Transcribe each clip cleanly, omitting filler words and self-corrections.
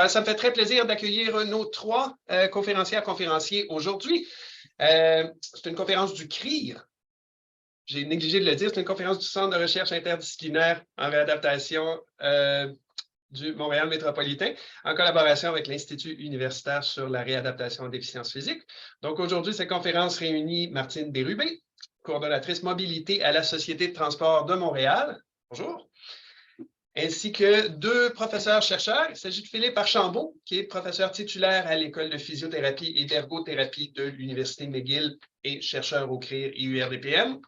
Ça me fait très plaisir d'accueillir nos trois conférenciers aujourd'hui. C'est une conférence du CRIR. J'ai négligé de le dire, c'est une conférence du Centre de recherche interdisciplinaire en réadaptation du Montréal métropolitain, en collaboration avec l'Institut universitaire sur la réadaptation en déficience physique. Donc aujourd'hui, cette conférence réunit Martine Bérubé, coordonnatrice mobilité à la Société de transport de Montréal. Bonjour. Ainsi que deux professeurs-chercheurs. Il s'agit de Philippe Archambault, qui est professeur titulaire à l'École de physiothérapie et d'ergothérapie de l'Université McGill et chercheur au CRIR et URDPM,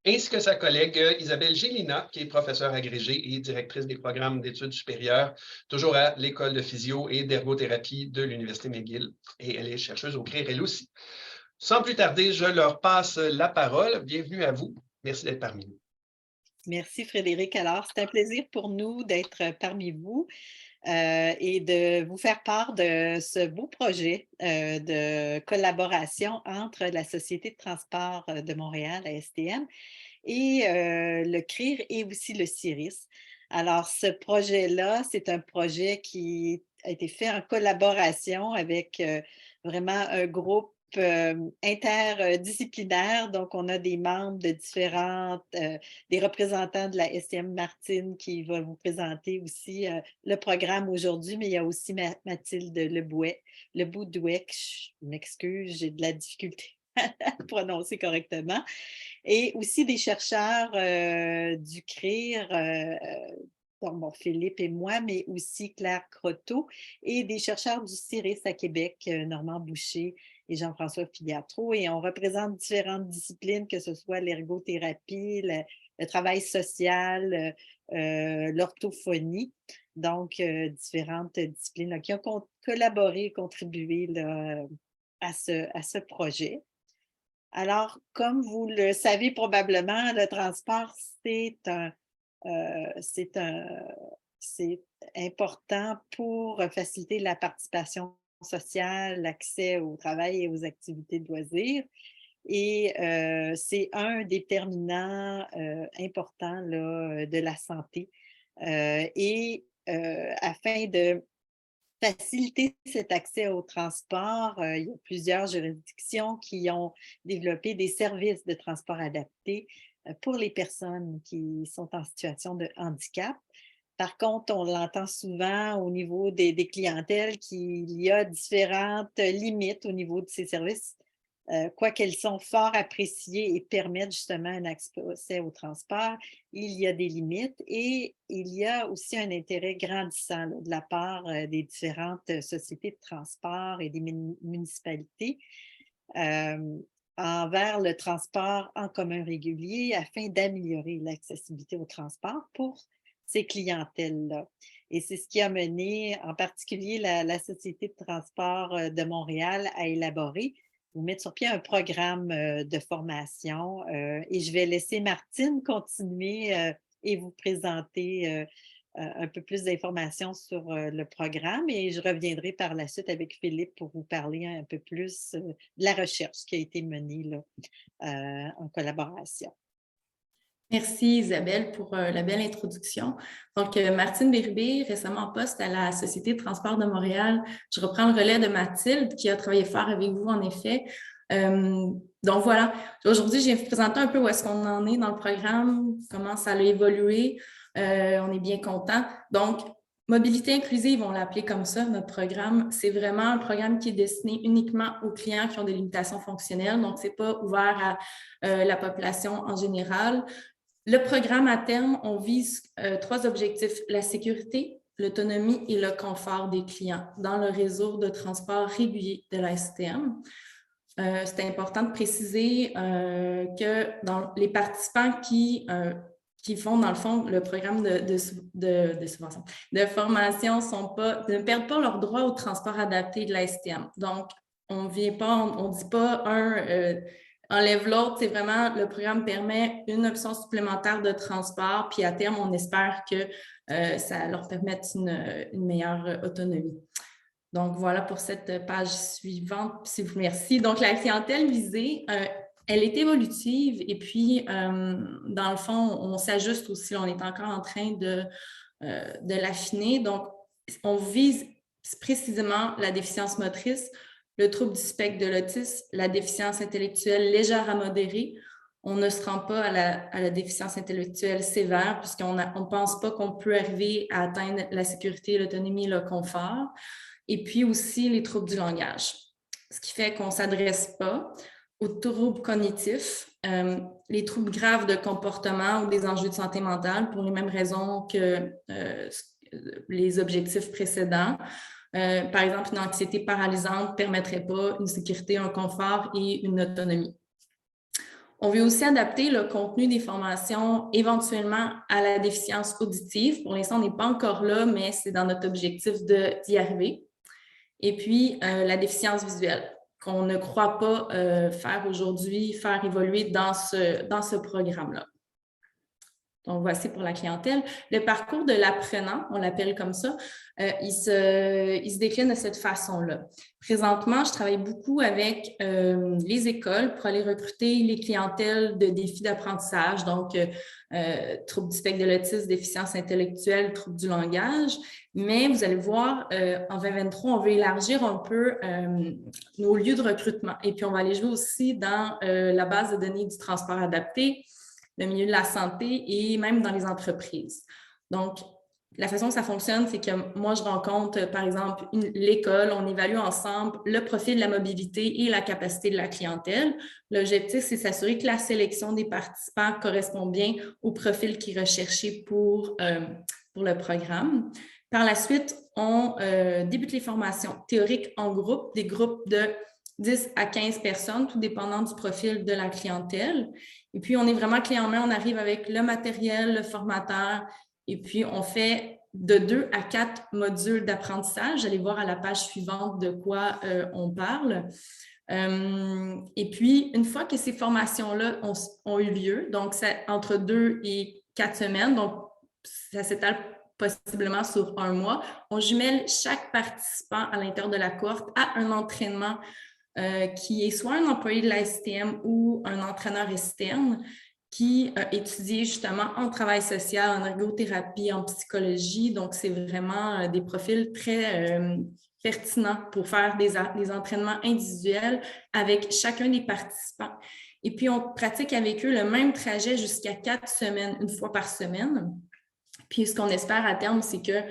ainsi que sa collègue Isabelle Gélina, qui est professeure agrégée et directrice des programmes d'études supérieures, toujours à l'École de physio et d'ergothérapie de l'Université McGill, et elle est chercheuse au CRIR elle aussi. Sans plus tarder, je leur passe la parole. Bienvenue à vous. Merci d'être parmi nous. Merci Frédéric. Alors, c'est un plaisir pour nous d'être parmi vous et de vous faire part de ce beau projet de collaboration entre la Société de transport de Montréal, la STM, et le CRIR et aussi le CIRIS. Alors, ce projet-là, c'est un projet qui a été fait en collaboration avec vraiment un groupe interdisciplinaire. Donc, on a des membres de différentes, des représentants de la STM Martine qui va vous présenter aussi le programme aujourd'hui, mais il y a aussi Mathilde Lebouet, je m'excuse, j'ai de la difficulté à le prononcer correctement, et aussi des chercheurs du CRIR, bon, Philippe et moi, mais aussi Claire Croteau, et des chercheurs du CIRIS à Québec, Normand Boucher et Jean-François Filiatro. Et on représente différentes disciplines, que ce soit l'ergothérapie, le travail social, l'orthophonie. Donc, différentes disciplines là, qui ont collaboré et contribué là, à ce projet. Alors, comme vous le savez probablement, le transport, c'est important pour faciliter la participation sociale, l'accès au travail et aux activités de loisirs. Et c'est un déterminant important là, de la santé. Afin de faciliter cet accès au transport, il y a plusieurs juridictions qui ont développé des services de transport adaptés pour les personnes qui sont en situation de handicap. Par contre, on l'entend souvent au niveau des clientèles qu'il y a différentes limites au niveau de ces services, quoiqu'elles sont fort appréciées et permettent justement un accès au transport. Il y a des limites et il y a aussi un intérêt grandissant là, de la part des différentes sociétés de transport et des municipalités envers le transport en commun régulier afin d'améliorer l'accessibilité au transport pour ces clientèles-là. Et c'est ce qui a mené en particulier la Société de transport de Montréal à élaborer ou mettre sur pied un programme de formation. Et je vais laisser Martine continuer et vous présenter un peu plus d'informations sur le programme, et je reviendrai par la suite avec Philippe pour vous parler un peu plus de la recherche qui a été menée là, en collaboration. Merci Isabelle pour la belle introduction. Donc, Martine Bérubé, récemment en poste à la Société de transport de Montréal. Je reprends le relais de Mathilde qui a travaillé fort avec vous, en effet. Donc voilà, aujourd'hui, je viens vous présenter un peu où est-ce qu'on en est dans le programme, comment ça a évolué. On est bien content. Donc, Mobilité inclusive, on l'a appelé comme ça, notre programme. C'est vraiment un programme qui est destiné uniquement aux clients qui ont des limitations fonctionnelles. Donc, ce n'est pas ouvert à la population en général. Le programme, à terme, on vise 3 objectifs: la sécurité, l'autonomie et le confort des clients dans le réseau de transport régulier de la STM. C'est important de préciser que dans les participants qui font, dans le fond, le programme de subvention, de formation ne perdent pas leur droit au transport adapté de la STM. Donc, on ne dit pas enlève l'autre, c'est vraiment, le programme permet une option supplémentaire de transport, puis à terme, on espère que ça leur permette une meilleure autonomie. Donc, voilà pour cette page suivante. Merci. Donc, la clientèle visée, elle est évolutive et puis, dans le fond, on s'ajuste aussi. On est encore en train de l'affiner. Donc, on vise précisément la déficience motrice, le trouble du spectre de l'autisme, la déficience intellectuelle légère à modérée. On ne se rend pas à la déficience intellectuelle sévère puisqu'on ne pense pas qu'on peut arriver à atteindre la sécurité, l'autonomie et le confort. Et puis aussi les troubles du langage, ce qui fait qu'on ne s'adresse pas aux troubles cognitifs, les troubles graves de comportement ou des enjeux de santé mentale pour les mêmes raisons que les objectifs précédents. Par exemple, une anxiété paralysante ne permettrait pas une sécurité, un confort et une autonomie. On veut aussi adapter le contenu des formations éventuellement à la déficience auditive. Pour l'instant, on n'est pas encore là, mais c'est dans notre objectif d'y arriver. Et puis, la déficience visuelle, qu'on ne croit pas faire aujourd'hui, faire évoluer dans ce programme-là. Donc, voici pour la clientèle. Le parcours de l'apprenant, on l'appelle comme ça, il se décline de cette façon-là. Présentement, je travaille beaucoup avec les écoles pour aller recruter les clientèles de défis d'apprentissage, donc troubles du spectre de l'autisme, déficience intellectuelle, troubles du langage. Mais vous allez voir, en 2023, on veut élargir un peu nos lieux de recrutement. Et puis, on va aller jouer aussi dans la base de données du transport adapté, le milieu de la santé et même dans les entreprises. Donc, la façon que ça fonctionne, c'est que moi, je rencontre, par exemple, l'école, on évalue ensemble le profil de la mobilité et la capacité de la clientèle. L'objectif, c'est s'assurer que la sélection des participants correspond bien au profil qui est recherché pour le programme. Par la suite, on débute les formations théoriques en groupe, des groupes de 10 à 15 personnes, tout dépendant du profil de la clientèle. Et puis, on est vraiment clé en main, on arrive avec le matériel, le formateur, et puis on fait de 2 à 4 modules d'apprentissage. Allez voir à la page suivante de quoi on parle. Et puis, une fois que ces formations-là ont eu lieu, donc c'est entre 2 et 4 semaines, donc ça s'étale possiblement sur 1 mois, on jumelle chaque participant à l'intérieur de la cohorte à un entraînement qui est soit un employé de la STM ou un entraîneur externe qui a étudié justement en travail social, en ergothérapie, en psychologie. Donc, c'est vraiment des profils très pertinents pour faire des entraînements individuels avec chacun des participants. Et puis, on pratique avec eux le même trajet jusqu'à 4 semaines, une fois par semaine. Puis, ce qu'on espère à terme, c'est que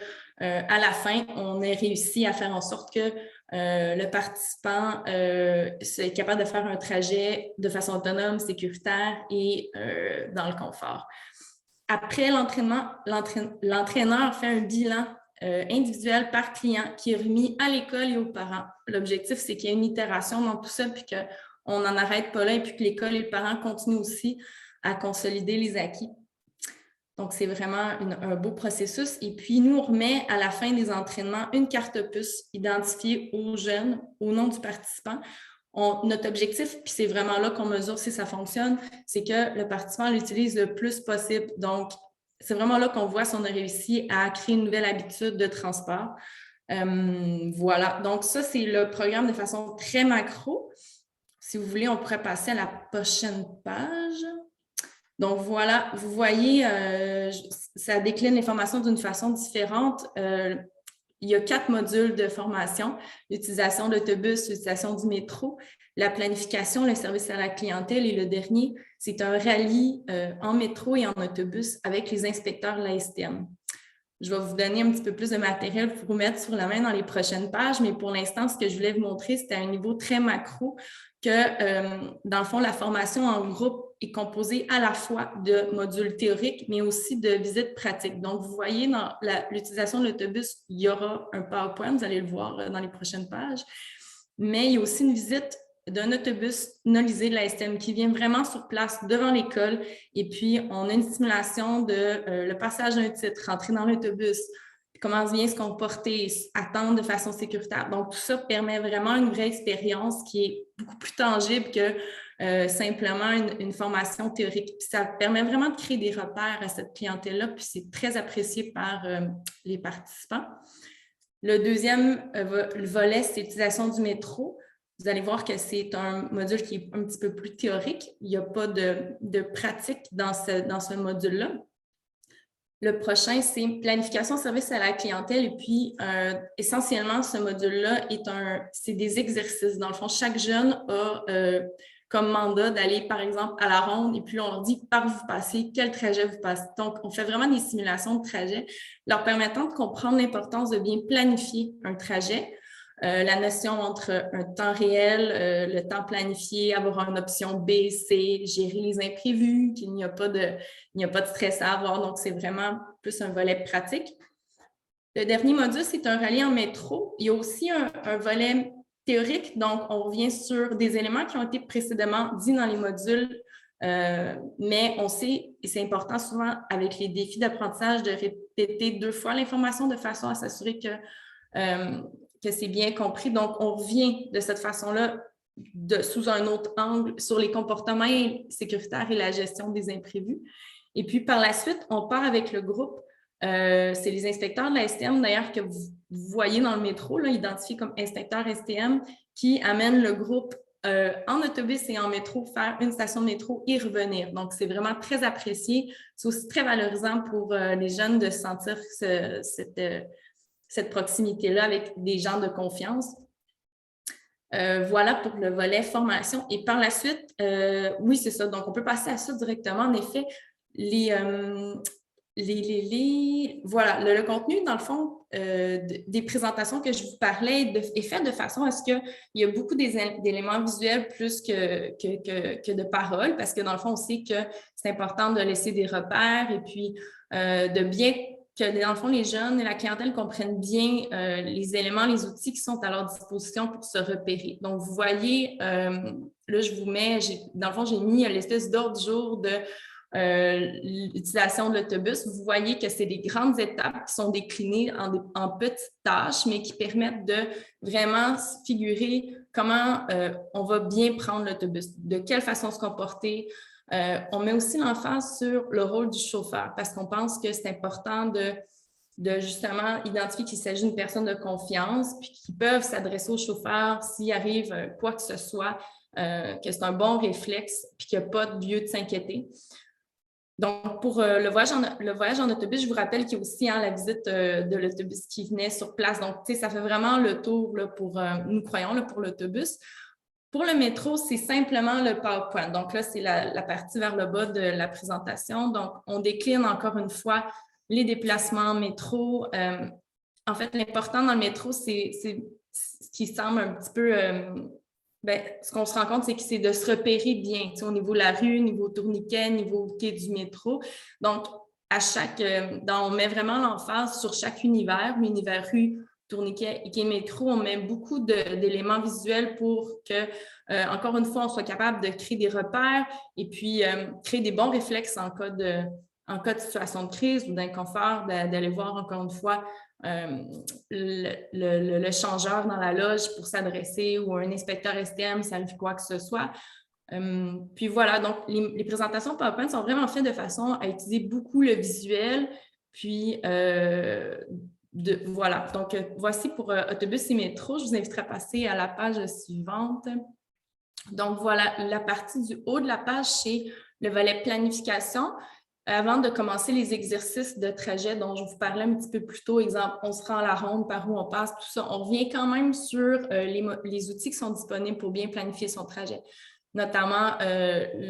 à la fin, on ait réussi à faire en sorte que le participant est capable de faire un trajet de façon autonome, sécuritaire et dans le confort. Après l'entraînement, l'entraîneur fait un bilan individuel par client qui est remis à l'école et aux parents. L'objectif, c'est qu'il y ait une itération dans tout ça, puis qu'on n'en arrête pas là, et puis que l'école et le parent continuent aussi à consolider les acquis. Donc, c'est vraiment un beau processus. Et puis, nous, on remet à la fin des entraînements une carte puce identifiée aux jeunes, au nom du participant. Notre objectif, puis c'est vraiment là qu'on mesure si ça fonctionne, c'est que le participant l'utilise le plus possible. Donc, c'est vraiment là qu'on voit si on a réussi à créer une nouvelle habitude de transport. Voilà. Donc, ça, c'est le programme de façon très macro. Si vous voulez, on pourrait passer à la prochaine page. Donc, voilà, vous voyez, ça décline les formations d'une façon différente. Il y a 4 modules de formation, l'utilisation d'autobus, l'utilisation du métro, la planification, le service à la clientèle et le dernier, c'est un rallye en métro et en autobus avec les inspecteurs de la STM. Je vais vous donner un petit peu plus de matériel pour vous mettre sur la main dans les prochaines pages, mais pour l'instant, ce que je voulais vous montrer, c'était à un niveau très macro que, dans le fond, la formation en groupe est composée à la fois de modules théoriques, mais aussi de visites pratiques. Donc, vous voyez, dans l'utilisation de l'autobus, il y aura un PowerPoint, vous allez le voir dans les prochaines pages, mais il y a aussi une visite d'un autobus nolisé de la STM qui vient vraiment sur place devant l'école. Et puis, on a une simulation de le passage d'un titre, rentrer dans l'autobus, comment vient se comporter, attendre de façon sécuritaire. Donc, tout ça permet vraiment une vraie expérience qui est beaucoup plus tangible que simplement une formation théorique. Puis ça permet vraiment de créer des repères à cette clientèle-là, puis c'est très apprécié par les participants. Le deuxième volet, c'est l'utilisation du métro. Vous allez voir que c'est un module qui est un petit peu plus théorique. Il n'y a pas de pratique dans ce module-là. Le prochain, c'est planification service à la clientèle. Et puis, essentiellement, ce module-là c'est des exercices. Dans le fond, chaque jeune a comme mandat d'aller, par exemple, à la ronde et puis on leur dit par où vous passez, quel trajet vous passez. Donc, on fait vraiment des simulations de trajet leur permettant de comprendre l'importance de bien planifier un trajet. La notion entre un temps réel, le temps planifié, avoir une option B, C, gérer les imprévus, qu'il n'y a pas de stress à avoir. Donc, c'est vraiment plus un volet pratique. Le dernier module, c'est un rallye en métro. Il y a aussi un volet théorique. Donc, on revient sur des éléments qui ont été précédemment dits dans les modules, mais on sait, et c'est important souvent avec les défis d'apprentissage, de répéter 2 fois l'information de façon à s'assurer que c'est bien compris. Donc, on revient de cette façon-là sous un autre angle sur les comportements sécuritaires et la gestion des imprévus. Et puis, par la suite, on part avec le groupe. C'est les inspecteurs de la STM, d'ailleurs, que vous voyez dans le métro, là, identifiés comme inspecteurs STM, qui amènent le groupe en autobus et en métro, faire une station de métro et revenir. Donc, c'est vraiment très apprécié. C'est aussi très valorisant pour les jeunes de sentir cette proximité-là avec des gens de confiance. Voilà pour le volet formation. Et par la suite, oui, c'est ça. Donc, on peut passer à ça directement. En effet, voilà, le contenu, dans le fond, des présentations que je vous parlais est fait de façon à ce qu'il y a beaucoup d'éléments visuels plus que de paroles, parce que dans le fond, on sait que c'est important de laisser des repères et puis de bien que, dans le fond, les jeunes et la clientèle comprennent bien les éléments, les outils qui sont à leur disposition pour se repérer. Donc, vous voyez, là, je vous mets, dans le fond, j'ai mis l'espèce d'ordre du jour de l'utilisation de l'autobus. Vous voyez que c'est des grandes étapes qui sont déclinées en petites tâches, mais qui permettent de vraiment figurer comment on va bien prendre l'autobus, de quelle façon se comporter. On met aussi l'emphase sur le rôle du chauffeur parce qu'on pense que c'est important de justement identifier qu'il s'agit d'une personne de confiance puis qu'ils peuvent s'adresser au chauffeur s'il arrive quoi que ce soit, que c'est un bon réflexe puis qu'il n'y a pas de lieu de s'inquiéter. Donc, pour le voyage en autobus, je vous rappelle qu'il y a aussi la visite de l'autobus qui venait sur place. Donc, tu sais, ça fait vraiment le tour là, nous croyons, là, pour l'autobus. Pour le métro, c'est simplement le PowerPoint. Donc là, c'est la partie vers le bas de la présentation. Donc, on décline encore une fois les déplacements en métro. En fait, l'important dans le métro, c'est ce qui semble un petit peu... ce qu'on se rend compte, c'est que c'est de se repérer bien, au niveau de la rue, niveau tourniquet, niveau quai du métro. Donc, on met vraiment l'emphase sur chaque univers rue, tourniquet et quai métro. On met beaucoup d'éléments visuels pour que, encore une fois, on soit capable de créer des repères et puis créer des bons réflexes en cas de situation de crise ou d'inconfort, d'aller voir encore une fois le changeur dans la loge pour s'adresser ou un inspecteur STM, ça arrive quoi que ce soit. Puis voilà, donc les présentations PowerPoint sont vraiment faites de façon à utiliser beaucoup le visuel. Puis voilà, donc voici pour autobus et métro. Je vous inviterai à passer à la page suivante. Donc voilà, la partie du haut de la page, c'est le volet planification. Avant de commencer les exercices de trajet dont je vous parlais un petit peu plus tôt, exemple, on se rend à la ronde, par où on passe, tout ça, on revient quand même sur les outils qui sont disponibles pour bien planifier son trajet, notamment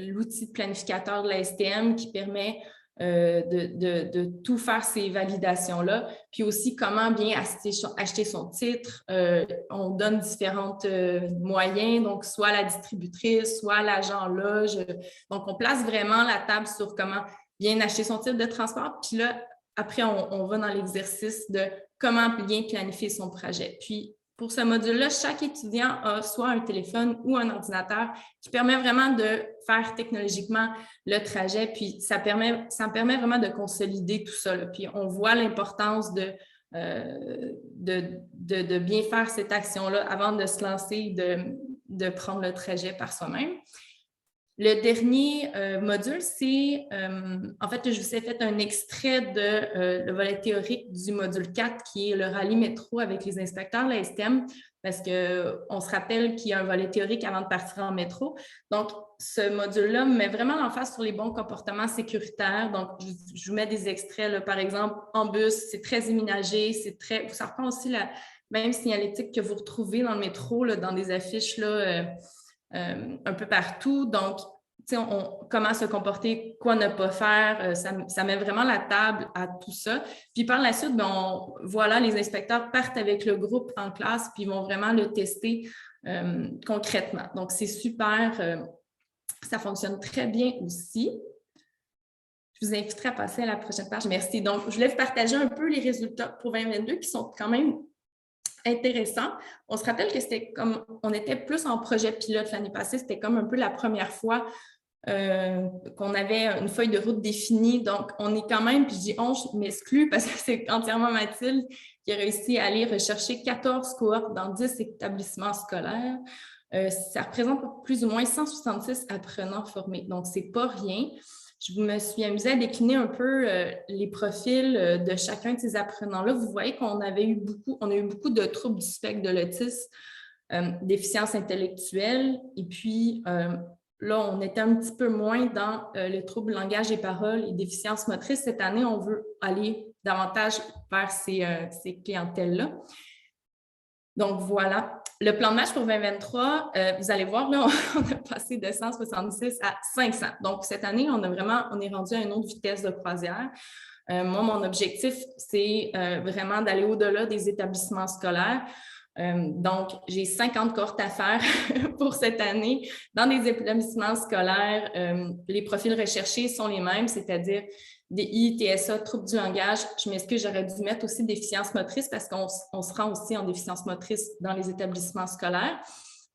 l'outil de planificateur de la STM qui permet de tout faire ces validations-là, puis aussi comment bien acheter son titre. On donne différents moyens, donc soit la distributrice, soit l'agent loge. Donc, on place vraiment la table sur comment bien acheter son titre de transport. Puis là, après, on va dans l'exercice de comment bien planifier son projet. Puis, pour ce module-là, chaque étudiant a soit un téléphone ou un ordinateur qui permet vraiment de faire technologiquement le trajet. Puis, ça permet vraiment de consolider tout ça. Là. Puis, on voit l'importance de bien faire cette action-là avant de se lancer, de prendre le trajet par soi-même. Le dernier module, c'est, en fait, je vous ai fait un extrait de le volet théorique du module 4, qui est le rallye métro avec les inspecteurs de la STM, parce qu'on se rappelle qu'il y a un volet théorique avant de partir en métro. Donc, ce module-là met vraiment l'emphase sur les bons comportements sécuritaires. Donc, je vous mets des extraits, là, par exemple, en bus, c'est très imménagé, ça reprend aussi la même signalétique que vous retrouvez dans le métro, là, dans des affiches là, un peu partout. Donc, comment se comporter, quoi ne pas faire, ça met vraiment la table à tout ça. Puis par la suite, voilà, les inspecteurs partent avec le groupe en classe, puis ils vont vraiment le tester concrètement. Donc, c'est super, ça fonctionne très bien aussi. Je vous inviterai à passer à la prochaine page. Merci. Donc, je voulais vous partager un peu les résultats pour 2022 qui sont quand même intéressant. On se rappelle que c'était comme, on était plus en projet pilote l'année passée, c'était comme un peu la première fois qu'on avait une feuille de route définie. Donc, on est quand même, puis je dis on, je m'exclus parce que c'est entièrement Mathilde qui a réussi à aller rechercher 14 cohortes dans 10 établissements scolaires. Ça représente plus ou moins 166 apprenants formés. Donc, c'est pas rien. Je me suis amusée à décliner un peu les profils de chacun de ces apprenants-là. Vous voyez qu'on a eu beaucoup de troubles du spectre de l'autisme, déficience intellectuelle, et puis là, on était un petit peu moins dans le trouble langage et parole et déficience motrice. Cette année, on veut aller davantage vers ces clientèles-là. Donc, voilà. Le plan de match pour 2023, vous allez voir, là, on a passé de 166 à 500. Donc, cette année, on est rendu à une autre vitesse de croisière. Moi, mon objectif, c'est vraiment d'aller au-delà des établissements scolaires. Donc, j'ai 50 cohortes à faire pour cette année dans des établissements scolaires. Les profils recherchés sont les mêmes, c'est-à-dire des TSA, troubles du langage. Je m'excuse, j'aurais dû mettre aussi déficience motrice parce qu'on se rend aussi en déficience motrice dans les établissements scolaires.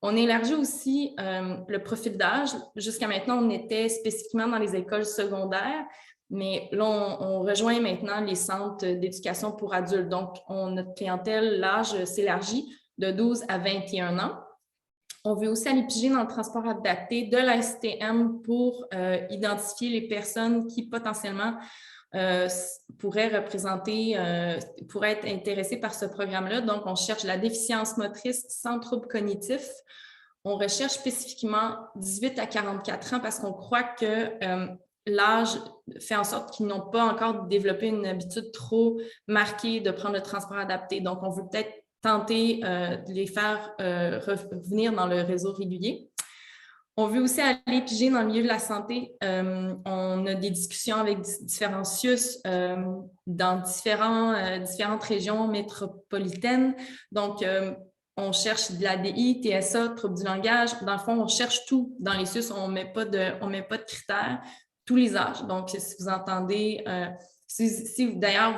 On élargit aussi le profil d'âge. Jusqu'à maintenant, on était spécifiquement dans les écoles secondaires, mais là, on rejoint maintenant les centres d'éducation pour adultes. Donc, notre clientèle, l'âge s'élargit de 12 à 21 ans. On veut aussi aller piger dans le transport adapté de la STM pour identifier les personnes qui potentiellement pourraient être intéressées par ce programme-là. Donc, on cherche la déficience motrice sans trouble cognitif. On recherche spécifiquement 18 à 44 ans parce qu'on croit que l'âge fait en sorte qu'ils n'ont pas encore développé une habitude trop marquée de prendre le transport adapté. Donc, on veut peut-être tenter de les faire revenir dans le réseau régulier. On veut aussi aller piger dans le milieu de la santé. On a des discussions avec différents CIUS dans différentes régions métropolitaines. Donc, on cherche de l'ADI, TSA, troubles du langage. Dans le fond, on cherche tout dans les CIUS. On met pas de critères, tous les âges. Donc, si vous entendez... Si d'ailleurs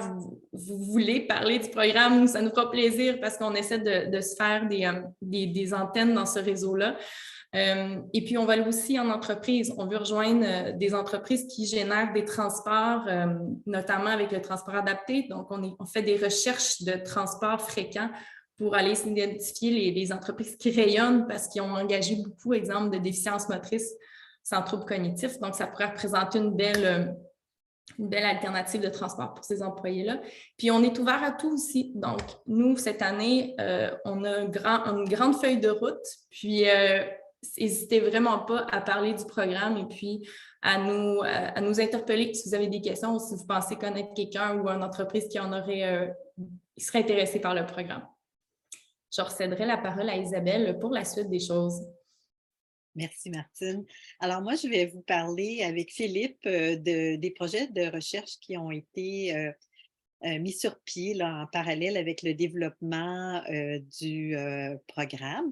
vous voulez parler du programme, ça nous fera plaisir parce qu'on essaie de se faire des antennes dans ce réseau-là. Et puis, on va aller aussi en entreprise. On veut rejoindre des entreprises qui génèrent des transports, notamment avec le transport adapté. Donc, on fait des recherches de transports fréquents pour aller identifier les entreprises qui rayonnent parce qu'ils ont engagé beaucoup, exemple, de déficience motrice sans trouble cognitif. Donc, ça pourrait représenter une belle alternative de transport pour ces employés-là. Puis, on est ouvert à tout aussi. Donc, nous, cette année, on a une grande feuille de route. Puis, n'hésitez vraiment pas à parler du programme et puis à nous interpeller si vous avez des questions ou si vous pensez connaître quelqu'un ou une entreprise qui serait intéressée par le programme. Je recéderai la parole à Isabelle pour la suite des choses. Merci, Martine. Alors, moi, je vais vous parler avec Philippe des projets de recherche qui ont été mis sur pied là, en parallèle avec le développement du programme.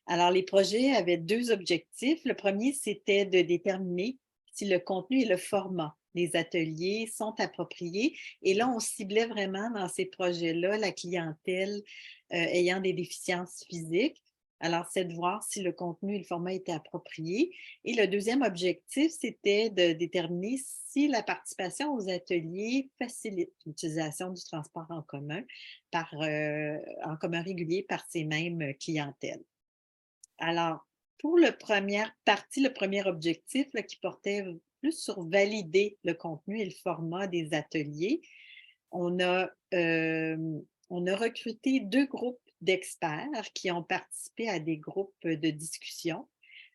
Alors, les projets avaient deux objectifs. Le premier, c'était de déterminer si le contenu et le format des ateliers sont appropriés. Et là, on ciblait vraiment dans ces projets-là la clientèle ayant des déficiences physiques. Alors, c'est de voir si le contenu et le format étaient appropriés. Et le deuxième objectif, c'était de déterminer si la participation aux ateliers facilite l'utilisation du transport en commun régulier par ces mêmes clientèles. Alors, pour la première partie, le premier objectif là, qui portait plus sur valider le contenu et le format des ateliers, on a, on a recruté 2 groupes d'experts qui ont participé à des groupes de discussion.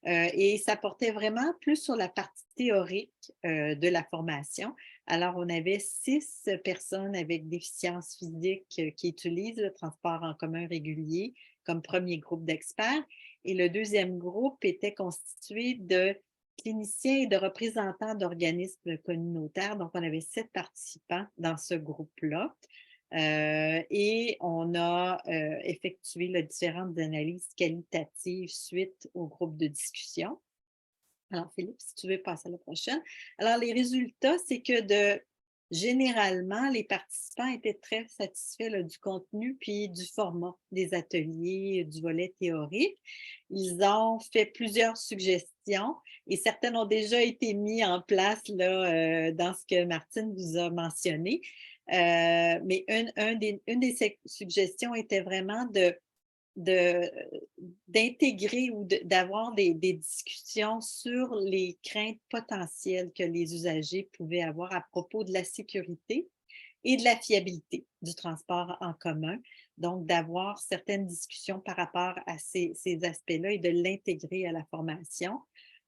Et ça portait vraiment plus sur la partie théorique de la formation. Alors, on avait 6 personnes avec déficience physique qui utilisent le transport en commun régulier comme premier groupe d'experts. Et le deuxième groupe était constitué de cliniciens et de représentants d'organismes communautaires. Donc, on avait 7 participants dans ce groupe-là. Et on a effectué différentes analyses qualitatives suite au groupe de discussion. Alors, Philippe, si tu veux passer à la prochaine. Alors, les résultats, c'est que généralement, les participants étaient très satisfaits là, du contenu puis du format des ateliers, du volet théorique. Ils ont fait plusieurs suggestions et certaines ont déjà été mises en place là, dans ce que Martine vous a mentionné. Mais une des suggestions était vraiment d'intégrer ou d'avoir des discussions sur les craintes potentielles que les usagers pouvaient avoir à propos de la sécurité et de la fiabilité du transport en commun. Donc, d'avoir certaines discussions par rapport à ces aspects-là et de l'intégrer à la formation.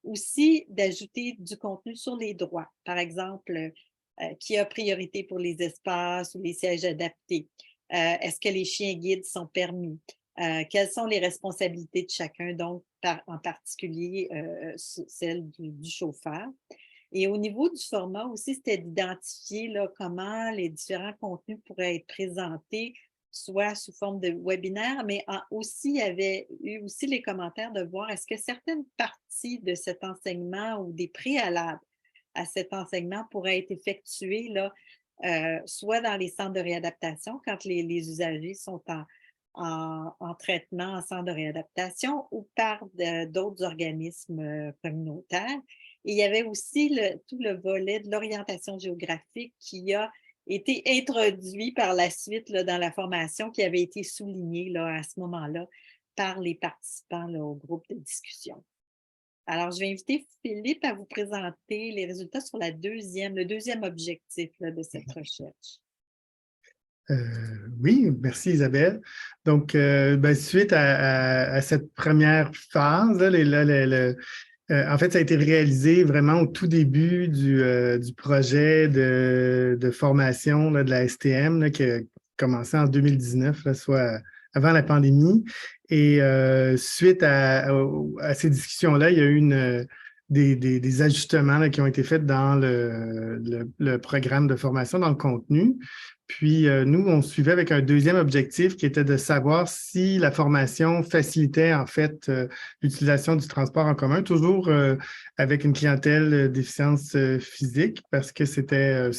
Aussi, d'ajouter du contenu sur les droits. Par exemple, qui a priorité pour les espaces ou les sièges adaptés? Est-ce que les chiens guides sont permis? Quelles sont les responsabilités de chacun, donc en particulier celle du chauffeur. Et au niveau du format aussi, c'était d'identifier là, comment les différents contenus pourraient être présentés, soit sous forme de webinaire, mais aussi, il y avait eu aussi les commentaires de voir est-ce que certaines parties de cet enseignement ou des préalables à cet enseignement pourraient être effectuées là, soit dans les centres de réadaptation, quand les usagers sont en traitement en centre de réadaptation ou par d'autres organismes communautaires. Et il y avait aussi tout le volet de l'orientation géographique qui a été introduit par la suite là, dans la formation, qui avait été souligné là, à ce moment-là par les participants là, au groupe de discussion. Alors, je vais inviter Philippe à vous présenter les résultats sur le deuxième objectif là, de cette recherche. Oui, merci Isabelle. Donc, suite à cette première phase, en fait, ça a été réalisé vraiment au tout début du projet de formation là, de la STM là, qui a commencé en 2019, là, soit avant la pandémie. Et suite à ces discussions-là, il y a eu des ajustements là, qui ont été faits dans le programme de formation, dans le contenu. Puis, nous, on suivait avec un deuxième objectif qui était de savoir si la formation facilitait, en fait, l'utilisation du transport en commun, toujours avec une clientèle déficience physique, parce que c'était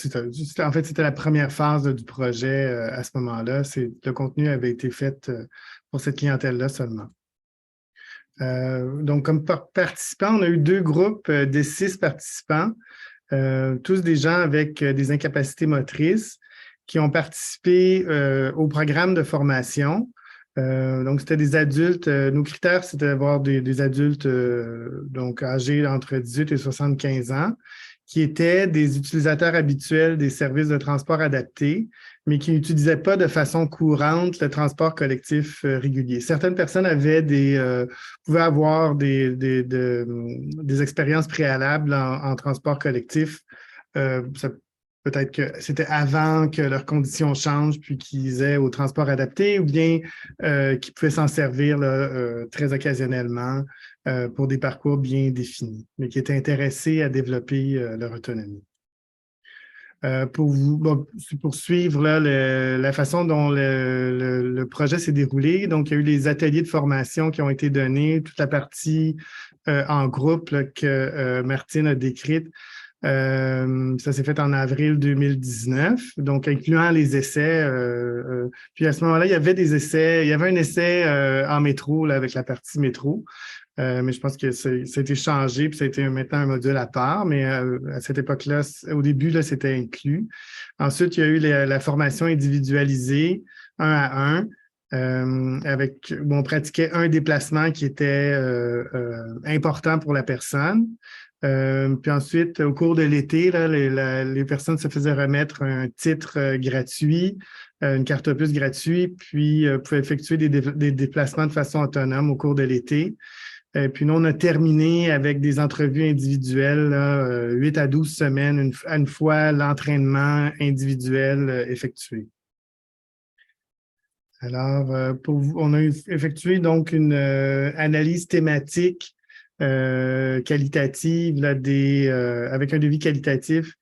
la première phase là, du projet à ce moment-là. Le contenu avait été fait pour cette clientèle-là seulement. Donc, comme participants, on a eu 2 groupes de 6 participants, tous des gens avec des incapacités motrices, qui ont participé au programme de formation. Donc, c'était des adultes. Nos critères, c'était d'avoir des adultes donc âgés entre 18 et 75 ans, qui étaient des utilisateurs habituels des services de transport adaptés, mais qui n'utilisaient pas de façon courante le transport collectif régulier. Certaines personnes pouvaient avoir des expériences préalables en transport collectif. Peut-être que c'était avant que leurs conditions changent puis qu'ils aient au transport adapté ou bien qu'ils pouvaient s'en servir là, très occasionnellement pour des parcours bien définis, mais qui étaient intéressés à développer leur autonomie. Pour poursuivre là, la façon dont le projet s'est déroulé, donc il y a eu les ateliers de formation qui ont été donnés, toute la partie en groupe là, que Martine a décrite. Ça s'est fait en avril 2019, donc incluant les essais. Puis à ce moment-là, il y avait des essais. Il y avait un essai en métro là, avec la partie métro, mais je pense que ça a été changé puis ça a été maintenant un module à part. Mais à cette époque-là, au début, là, c'était inclus. Ensuite, il y a eu la formation individualisée, 1 à 1. où on pratiquait un déplacement qui était important pour la personne. Puis ensuite, au cours de l'été, là, les personnes se faisaient remettre un titre gratuit, une carte opus gratuite, puis pouvaient effectuer des déplacements de façon autonome au cours de l'été. Puis nous, on a terminé avec des entrevues individuelles, là, 8 à 12 semaines, une fois l'entraînement individuel effectué. Alors, on a effectué donc une analyse thématique qualitative là, avec un devis qualitatif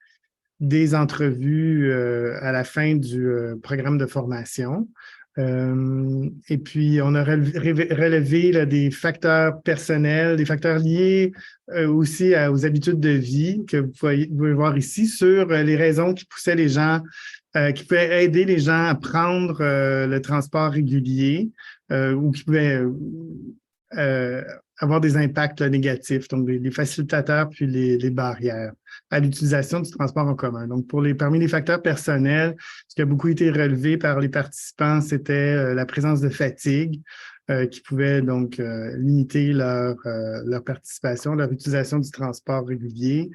des entrevues à la fin du programme de formation. Et puis, on a relevé là, des facteurs personnels, des facteurs liés aussi aux habitudes de vie que vous pouvez voir ici sur les raisons qui poussaient les gens, qui pouvaient aider les gens à prendre le transport régulier ou qui pouvaient avoir des impacts là, négatifs, donc les facilitateurs puis les barrières à l'utilisation du transport en commun. Donc, parmi les facteurs personnels, ce qui a beaucoup été relevé par les participants, c'était la présence de fatigue qui pouvait donc limiter leur participation, leur utilisation du transport régulier.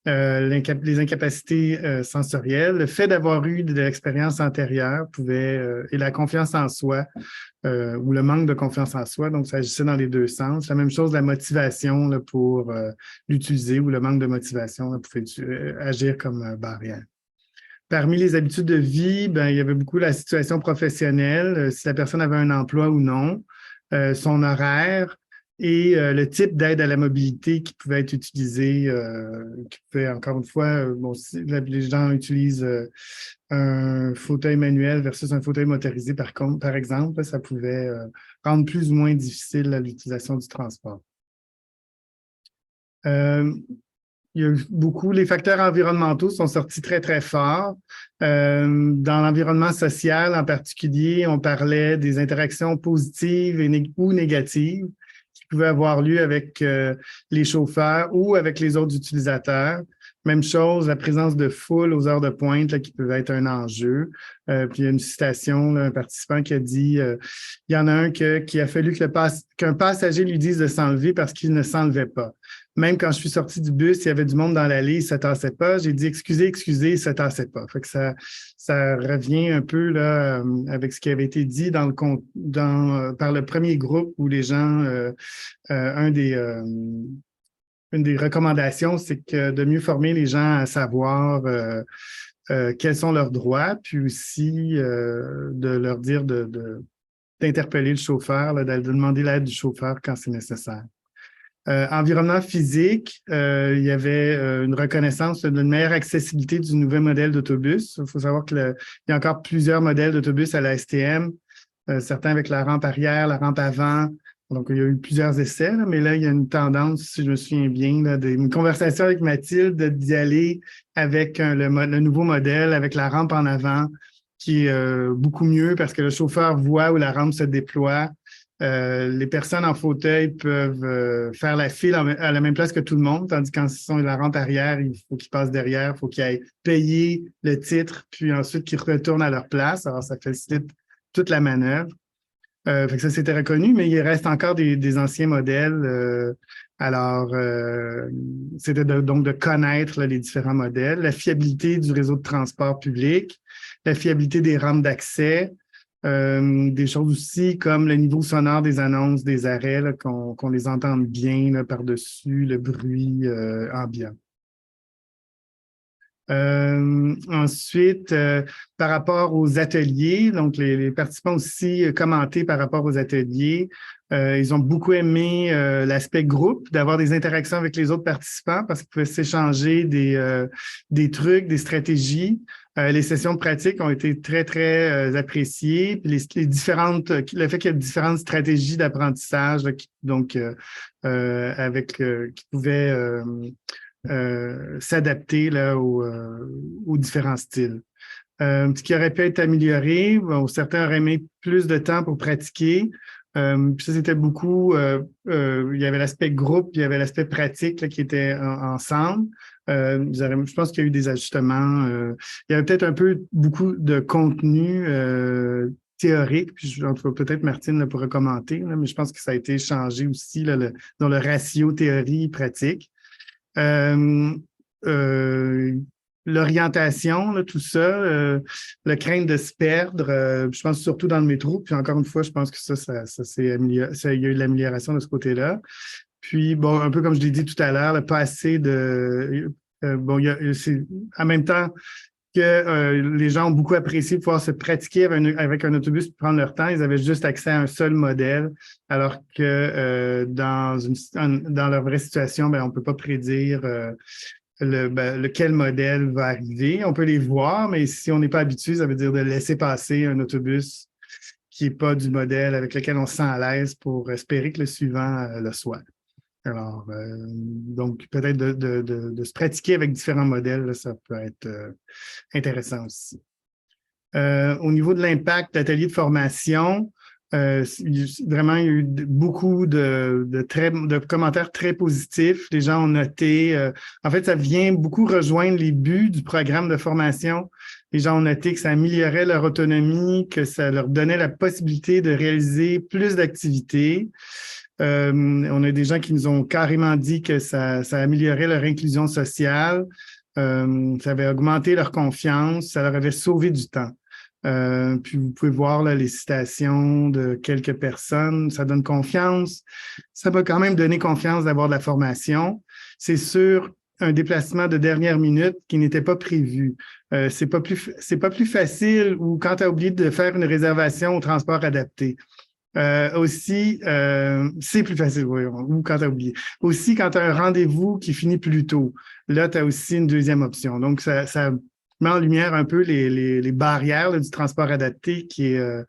Les incapacités sensorielles, le fait d'avoir eu de l'expérience antérieure et la confiance en soi ou le manque de confiance en soi, donc ça agissait dans les deux sens. La même chose, la motivation là, pour l'utiliser ou le manque de motivation là, pouvait agir comme barrière. Parmi les habitudes de vie, il y avait beaucoup la situation professionnelle, si la personne avait un emploi ou non, son horaire, et le type d'aide à la mobilité qui pouvait être utilisé, qui pouvait, encore une fois, si les gens utilisent un fauteuil manuel versus un fauteuil motorisé, par exemple, ça pouvait rendre plus ou moins difficile l'utilisation du transport. Il y a les facteurs environnementaux sont sortis très, très forts. Dans l'environnement social en particulier, on parlait des interactions positives ou négatives qui pouvaient avoir lieu avec les chauffeurs ou avec les autres utilisateurs. Même chose, la présence de foule aux heures de pointe là, qui peut être un enjeu. Puis il y a une citation, là, un participant qui a dit il y en a un qui a fallu qu'un passager lui dise de s'enlever parce qu'il ne s'enlevait pas. Même quand je suis sorti du bus, il y avait du monde dans l'allée, il ne se tassait pas. J'ai dit excusez, il ne se tassait pas. Fait que ça revient un peu là, avec ce qui avait été dit par le premier groupe où les gens, une des recommandations, c'est que de mieux former les gens à savoir quels sont leurs droits, puis aussi de leur dire d'interpeller le chauffeur, là, de demander l'aide du chauffeur quand c'est nécessaire. Environnement physique, il y avait une reconnaissance d'une meilleure accessibilité du nouvel modèle d'autobus. Il faut savoir qu'il y a encore plusieurs modèles d'autobus à la STM, certains avec la rampe arrière, la rampe avant. Donc, il y a eu plusieurs essais, là, mais là, il y a une tendance, si je me souviens bien, là, une conversation avec Mathilde d'y aller avec le nouveau modèle, avec la rampe en avant, qui est beaucoup mieux parce que le chauffeur voit où la rampe se déploie. Les personnes en fauteuil peuvent faire la file à la même place que tout le monde, tandis que quand ils sont à la rampe arrière, il faut qu'ils passent derrière, il faut qu'ils aillent payer le titre, puis ensuite qu'ils retournent à leur place. Alors, ça facilite toute la manœuvre. Fait que ça, c'était reconnu, mais il reste encore des anciens modèles. C'était donc de connaître là, les différents modèles, la fiabilité du réseau de transport public, la fiabilité des rampes d'accès, des choses aussi comme le niveau sonore des annonces, des arrêts, là, qu'on les entende bien là, par-dessus le bruit ambiant. Ensuite, par rapport aux ateliers, donc les participants aussi commenté par rapport aux ateliers. Ils ont beaucoup aimé l'aspect groupe, d'avoir des interactions avec les autres participants parce qu'ils pouvaient s'échanger des trucs, des stratégies. Les sessions de pratique ont été très, très appréciées. Puis le fait qu'il y ait différentes stratégies d'apprentissage qui pouvaient s'adapter là, aux différents styles. Ce qui aurait pu être amélioré, certains auraient aimé plus de temps pour pratiquer. Puis ça, c'était beaucoup, il y avait l'aspect groupe, puis il y avait l'aspect pratique là, qui étaient ensemble. Je pense qu'il y a eu des ajustements. Il y avait peut-être beaucoup de contenu théorique, puis en tout cas, peut-être Martine le pourra commenter, là, mais je pense que ça a été changé aussi là, dans le ratio théorie-pratique. L'orientation, là, tout ça, le crainte de se perdre, je pense surtout dans le métro, puis encore une fois, je pense que ça s'est amélioré, il y a eu de l'amélioration de ce côté-là. Puis, bon, un peu comme je l'ai dit tout à l'heure, pas assez de... c'est en même temps que les gens ont beaucoup apprécié de pouvoir se pratiquer avec un autobus pour prendre leur temps. Ils avaient juste accès à un seul modèle, alors que dans leur vraie situation, on ne peut pas prédire lequel modèle va arriver. On peut les voir, mais si on n'est pas habitué, ça veut dire de laisser passer un autobus qui n'est pas du modèle avec lequel on se sent à l'aise pour espérer que le suivant le soit. Alors, donc, peut-être de se pratiquer avec différents modèles, là, ça peut être intéressant aussi. Au niveau de l'impact d'ateliers de formation, vraiment, il y a eu beaucoup de commentaires très positifs. Les gens ont noté, en fait, ça vient beaucoup rejoindre les buts du programme de formation. Les gens ont noté que ça améliorait leur autonomie, que ça leur donnait la possibilité de réaliser plus d'activités. On a des gens qui nous ont carrément dit que ça améliorait leur inclusion sociale, ça avait augmenté leur confiance, ça leur avait sauvé du temps. Puis vous pouvez voir là, les citations de quelques personnes, ça donne confiance. Ça va quand même donner confiance d'avoir de la formation. C'est sûr, un déplacement de dernière minute qui n'était pas prévu. C'est pas plus facile ou quand tu as oublié de faire une réservation au transport adapté. Aussi, c'est plus facile, oui, ou quand tu as oublié. Aussi, quand tu as un rendez-vous qui finit plus tôt, là, tu as aussi une deuxième option. Donc, ça met en lumière un peu les barrières là, du transport adapté qui est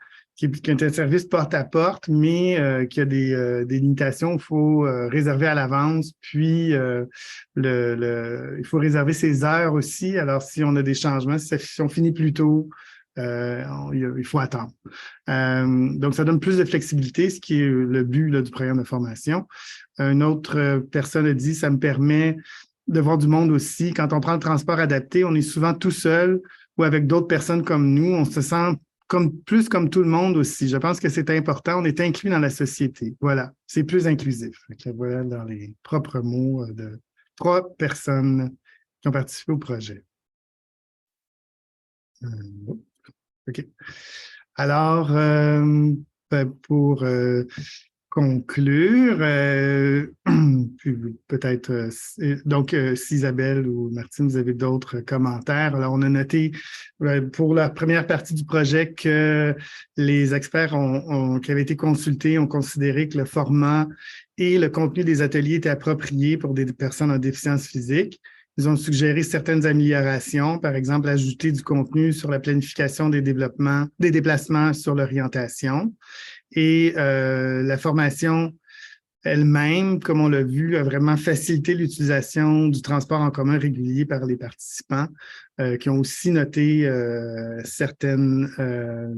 un service porte à porte, mais qui a des limitations. Il faut réserver à l'avance, puis il faut réserver ses heures aussi. Alors, si on a des changements, si on finit plus tôt, il faut attendre. Donc, ça donne plus de flexibilité, ce qui est le but là, du programme de formation. Une autre personne a dit, ça me permet de voir du monde aussi. Quand on prend le transport adapté, on est souvent tout seul ou avec d'autres personnes comme nous. On se sent plus comme tout le monde aussi. Je pense que c'est important. On est inclus dans la société. Voilà, c'est plus inclusif. Donc, voilà dans les propres mots de 3 personnes qui ont participé au projet. OK. Alors, pour conclure, peut-être, donc, si Isabelle ou Martine, vous avez d'autres commentaires. Alors, on a noté pour la première partie du projet que les experts qui avaient été consultés ont considéré que le format et le contenu des ateliers étaient appropriés pour des personnes en déficience physique. Ils ont suggéré certaines améliorations, par exemple, ajouter du contenu sur la planification des déplacements sur l'orientation. Et la formation elle-même, comme on l'a vu, a vraiment facilité l'utilisation du transport en commun régulier par les participants, qui ont aussi noté certaines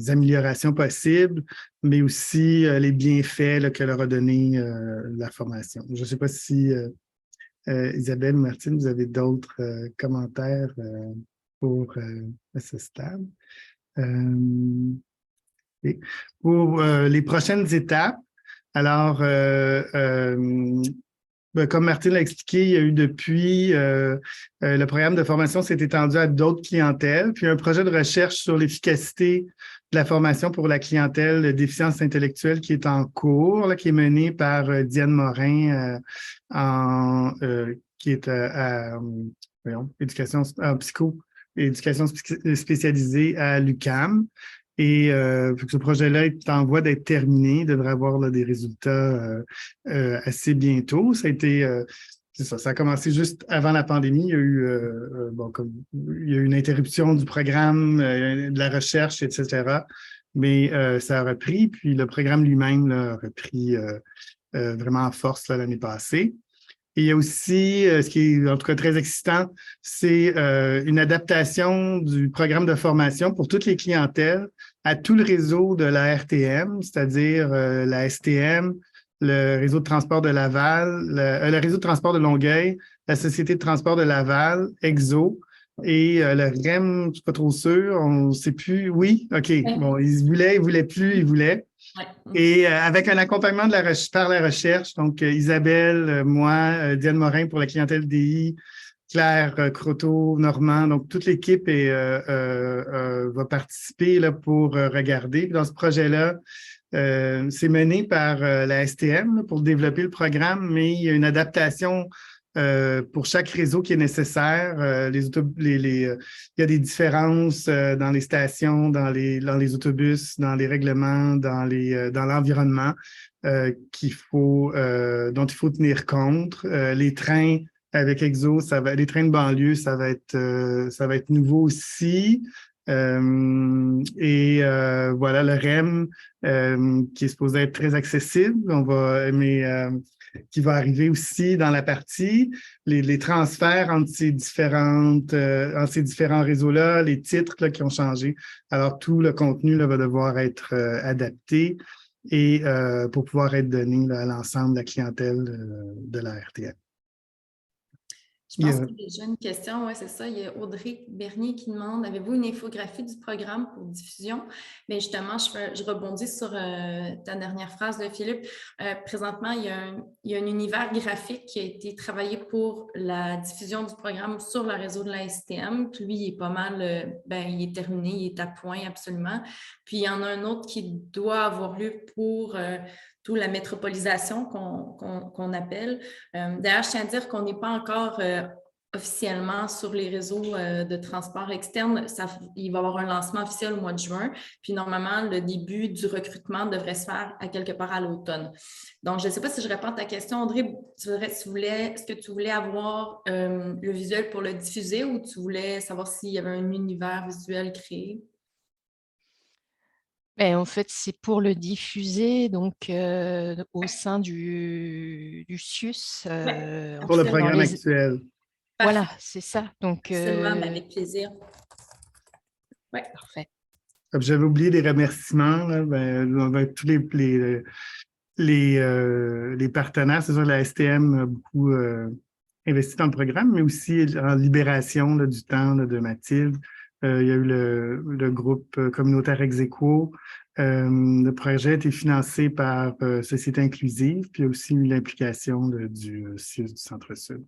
améliorations possibles, mais aussi les bienfaits là, que leur a donné la formation. Je ne sais pas si... Isabelle ou Martine, vous avez d'autres commentaires à ce stade? Pour les prochaines étapes, alors, comme Martine l'a expliqué, il y a eu depuis, le programme de formation s'est étendu à d'autres clientèles, puis un projet de recherche sur l'efficacité de la formation pour la clientèle de déficience intellectuelle qui est en cours, là, qui est mené par Diane Morin, qui est éducation spécialisée à l'UQAM. Et ce projet-là est en voie d'être terminé, il devrait avoir là, des résultats assez bientôt. Ça a été, ça a commencé juste avant la pandémie. Il y a eu, il y a eu une interruption du programme, de la recherche, etc. Mais ça a repris, puis le programme lui-même là, a repris vraiment en force l'année passée. Et il y a aussi, ce qui est en tout cas très excitant, c'est une adaptation du programme de formation pour toutes les clientèles à tout le réseau de la RTM, c'est-à-dire la STM, le réseau de transport de Laval, le réseau de transport de Longueuil, la Société de transport de Laval, EXO, Et le REM, je ne suis pas trop sûr, on ne sait plus. Oui, OK. Bon, il voulait plus, il voulait. Ouais. Et avec un accompagnement par la recherche, donc Isabelle, moi, Diane Morin pour la clientèle DI, Claire Croteau, Normand, donc toute l'équipe va participer là, pour regarder. Dans ce projet-là, c'est mené par la STM là, pour développer le programme, mais il y a une adaptation pour chaque réseau qui est nécessaire. Il y a des différences dans les stations, dans les autobus, dans les règlements, dans l'environnement dont il faut tenir compte. Les trains avec Exo, les trains de banlieue, ça va être nouveau aussi. Voilà, le REM qui est supposé être très accessible. Qui va arriver aussi dans la partie, les transferts entre ces différents réseaux-là, les titres là, qui ont changé. Alors, tout le contenu là, va devoir être adapté et pour pouvoir être donné là, à l'ensemble de la clientèle de la RTM. Je pense qu'il y a déjà une question, oui, c'est ça. Il y a Audrey Bernier qui demande, avez-vous une infographie du programme pour diffusion? Bien, justement, je rebondis sur ta dernière phrase de Philippe. Présentement, il y a un univers graphique qui a été travaillé pour la diffusion du programme sur le réseau de la STM. Puis lui, il est pas mal, il est terminé, il est à point absolument. Puis il y en a un autre qui doit avoir lieu pour toute la métropolisation qu'on appelle. D'ailleurs, je tiens à dire qu'on n'est pas encore officiellement sur les réseaux de transport externe. Il va y avoir un lancement officiel au mois de juin. Puis normalement, le début du recrutement devrait se faire à quelque part à l'automne. Donc, je ne sais pas si je réponds à ta question, Audrey. Est-ce que tu voulais avoir le visuel pour le diffuser ou tu voulais savoir s'il y avait un univers visuel créé? Ben, en fait, c'est pour le diffuser donc au sein du CIUS. Pour le programme actuel. Voilà, c'est ça. Donc, avec plaisir. Oui, parfait. J'avais oublié des remerciements là, tous les partenaires. C'est sûr, la STM a beaucoup investi dans le programme, mais aussi en libération là, du temps là, de Mathilde. Il y a eu le groupe communautaire Exequo. Le projet a été financé par Société Inclusive, puis il y a aussi eu l'implication du CIUS du Centre-Sud.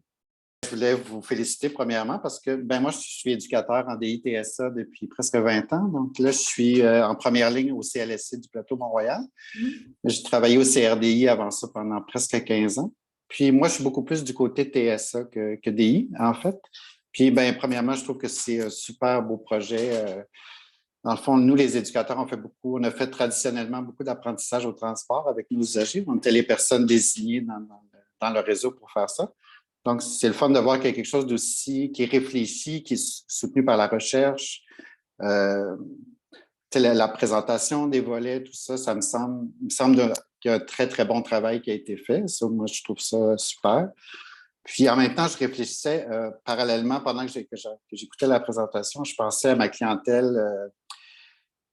Je voulais vous féliciter premièrement parce que moi, je suis éducateur en DI-TSA depuis presque 20 ans. Donc là, je suis en première ligne au CLSC du Plateau Mont-Royal. J'ai travaillé au CRDI avant ça pendant presque 15 ans. Puis moi, je suis beaucoup plus du côté TSA que DI, en fait. Puis, premièrement, je trouve que c'est un super beau projet. Dans le fond, nous, les éducateurs, on a fait traditionnellement beaucoup d'apprentissage au transport avec nos usagers. On était les personnes désignées dans le réseau pour faire ça. Donc, c'est le fun de voir qu'il y a quelque chose d'aussi qui est réfléchi, qui est soutenu par la recherche. La présentation des volets, tout ça, il me semble qu'il y a un très, très bon travail qui a été fait. Ça, moi, je trouve ça super. Puis, en même temps, je réfléchissais parallèlement, pendant que j'écoutais la présentation, je pensais à ma clientèle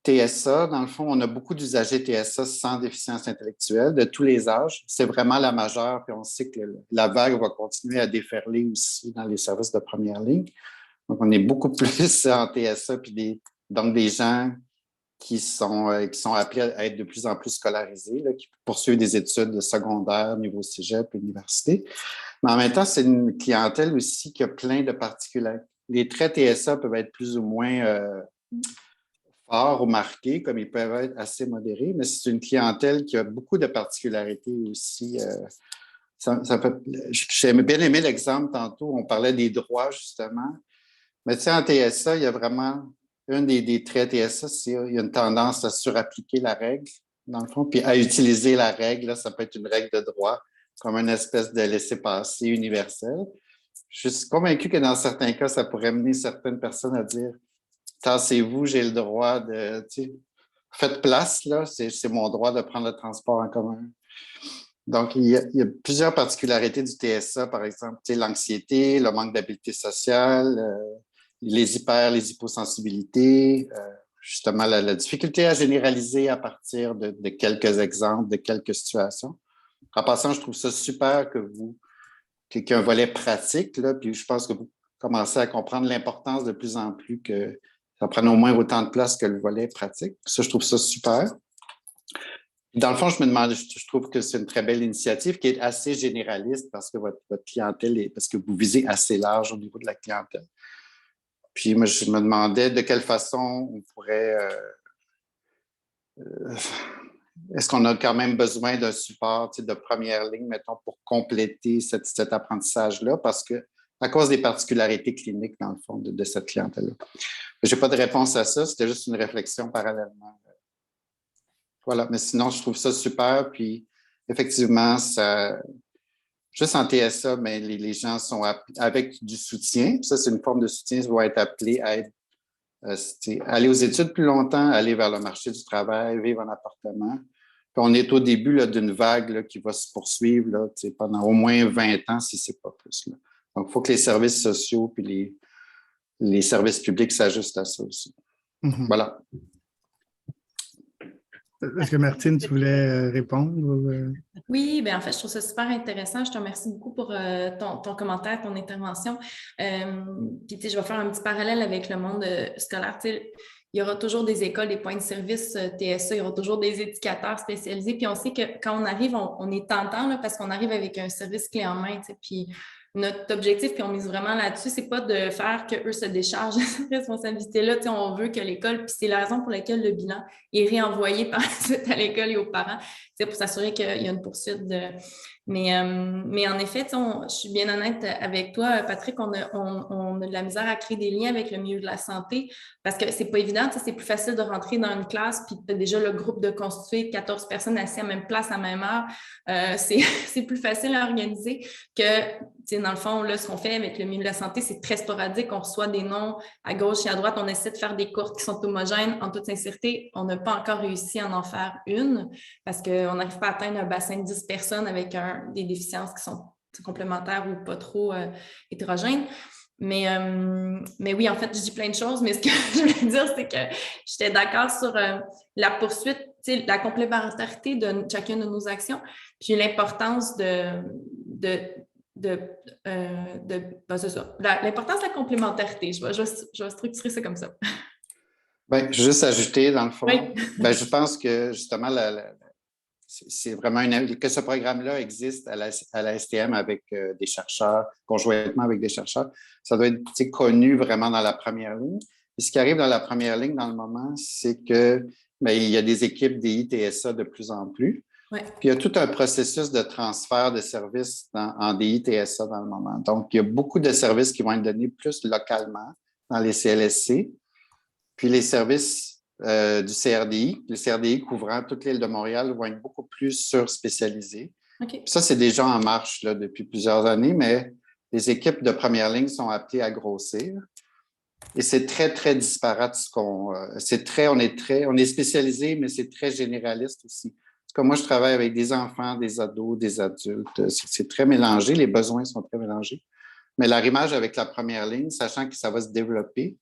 TSA. Dans le fond, on a beaucoup d'usagers TSA sans déficience intellectuelle de tous les âges. C'est vraiment la majeure, puis on sait que la vague va continuer à déferler aussi dans les services de première ligne. Donc, on est beaucoup plus en TSA, puis donc des gens qui sont appelés à être de plus en plus scolarisés, là, qui poursuivent des études de secondaire, niveau cégep, université. Mais en même temps, c'est une clientèle aussi qui a plein de particularités. Les traits TSA peuvent être plus ou moins forts ou marqués, comme ils peuvent être assez modérés, mais c'est une clientèle qui a beaucoup de particularités aussi. J'ai bien aimé l'exemple tantôt, on parlait des droits, justement. Mais tu sais, en TSA, il y a vraiment un des traits TSA, c'est qu'il y a une tendance à surappliquer la règle, dans le fond, puis à utiliser la règle, là, ça peut être une règle de droit, comme une espèce de laissez-passer universel. Je suis convaincu que dans certains cas, ça pourrait mener certaines personnes à dire « Tassez-vous, j'ai le droit de... » Faites place, là, c'est mon droit de prendre le transport en commun. Donc, il y a plusieurs particularités du TSA, par exemple, l'anxiété, le manque d'habileté sociale, les hyposensibilités, justement la difficulté à généraliser à partir de quelques exemples, de quelques situations. En passant, je trouve ça super qu'il y ait un volet pratique, là, puis je pense que commencé à comprendre l'importance de plus en plus que ça prenne au moins autant de place que le volet pratique. Ça, je trouve ça super. Dans le fond, je me demande, je trouve que c'est une très belle initiative qui est assez généraliste parce que votre clientèle parce que vous visez assez large au niveau de la clientèle. Puis moi, je me demandais de quelle façon on pourrait... est-ce qu'on a quand même besoin d'un support de première ligne, mettons, pour compléter cet apprentissage-là? Parce que à cause des particularités cliniques, dans le fond, de cette clientèle-là. Je n'ai pas de réponse à ça, c'était juste une réflexion parallèlement. Voilà, mais sinon, je trouve ça super. Puis, effectivement, ça, juste en TSA, mais les gens sont avec du soutien. Ça, c'est une forme de soutien, ils vont être appelés à être, aller aux études plus longtemps, aller vers le marché du travail, vivre en appartement. Puis on est au début d'une vague là, qui va se poursuivre là, pendant au moins 20 ans, si ce n'est pas plus. Là. Donc, il faut que les services sociaux puis les services publics s'ajustent à ça aussi. Mm-hmm. Voilà. Est-ce que Martine, tu voulais répondre? Oui, bien en fait, je trouve ça super intéressant. Je te remercie beaucoup pour ton commentaire, ton intervention. Puis, je vais faire un petit parallèle avec le monde scolaire. Il y aura toujours des écoles, des points de service TSA, il y aura toujours des éducateurs spécialisés. Puis, on sait que quand on arrive, on est tentant là, parce qu'on arrive avec un service clé en main. Puis, notre objectif, puis on mise vraiment là-dessus, c'est pas de faire qu'eux se déchargent de cette responsabilité-là. On veut que l'école, puis c'est la raison pour laquelle le bilan est réenvoyé par la suite à l'école et aux parents, pour s'assurer qu'il y a une poursuite de... Mais en effet, je suis bien honnête avec toi, Patrick, on a de la misère à créer des liens avec le milieu de la santé parce que c'est pas évident. C'est plus facile de rentrer dans une classe puis tu as déjà le groupe de constitué, 14 personnes assises à la même place à la même heure. C'est plus facile à organiser que, dans le fond, là, ce qu'on fait avec le milieu de la santé, c'est très sporadique. On reçoit des noms à gauche et à droite. On essaie de faire des courses qui sont homogènes. En toute sincérité, on n'a pas encore réussi à en faire une parce qu'on n'arrive pas à atteindre un bassin de 10 personnes avec des déficiences qui sont complémentaires ou pas trop hétérogènes. Mais oui, en fait, je dis plein de choses, mais ce que je voulais dire, c'est que j'étais d'accord sur la poursuite, la complémentarité de chacune de nos actions, puis l'importance c'est ça. L'importance de la complémentarité. Je vais structurer ça comme ça. Bien, juste ajouter, dans le fond, oui. Je pense que justement, c'est vraiment que ce programme-là existe à la STM avec des chercheurs, conjointement avec des chercheurs. Ça doit être connu vraiment dans la première ligne. Et ce qui arrive dans la première ligne dans le moment, c'est que il y a des équipes des ITSA de plus en plus. Ouais. Puis il y a tout un processus de transfert de services en DI-TSA dans le moment. Donc, il y a beaucoup de services qui vont être donnés plus localement dans les CLSC. Puis les services du CRDI, le CRDI couvrant toute l'île de Montréal, vont être beaucoup plus surspécialisés. Okay. Puis ça, c'est déjà en marche là, depuis plusieurs années, mais les équipes de première ligne sont appelées à grossir. Et c'est très, très disparate on est spécialisé, mais c'est très généraliste aussi. Comme moi, je travaille avec des enfants, des ados, des adultes. C'est très mélangé, les besoins sont très mélangés. Mais l'arrimage avec la première ligne, sachant que ça va se développer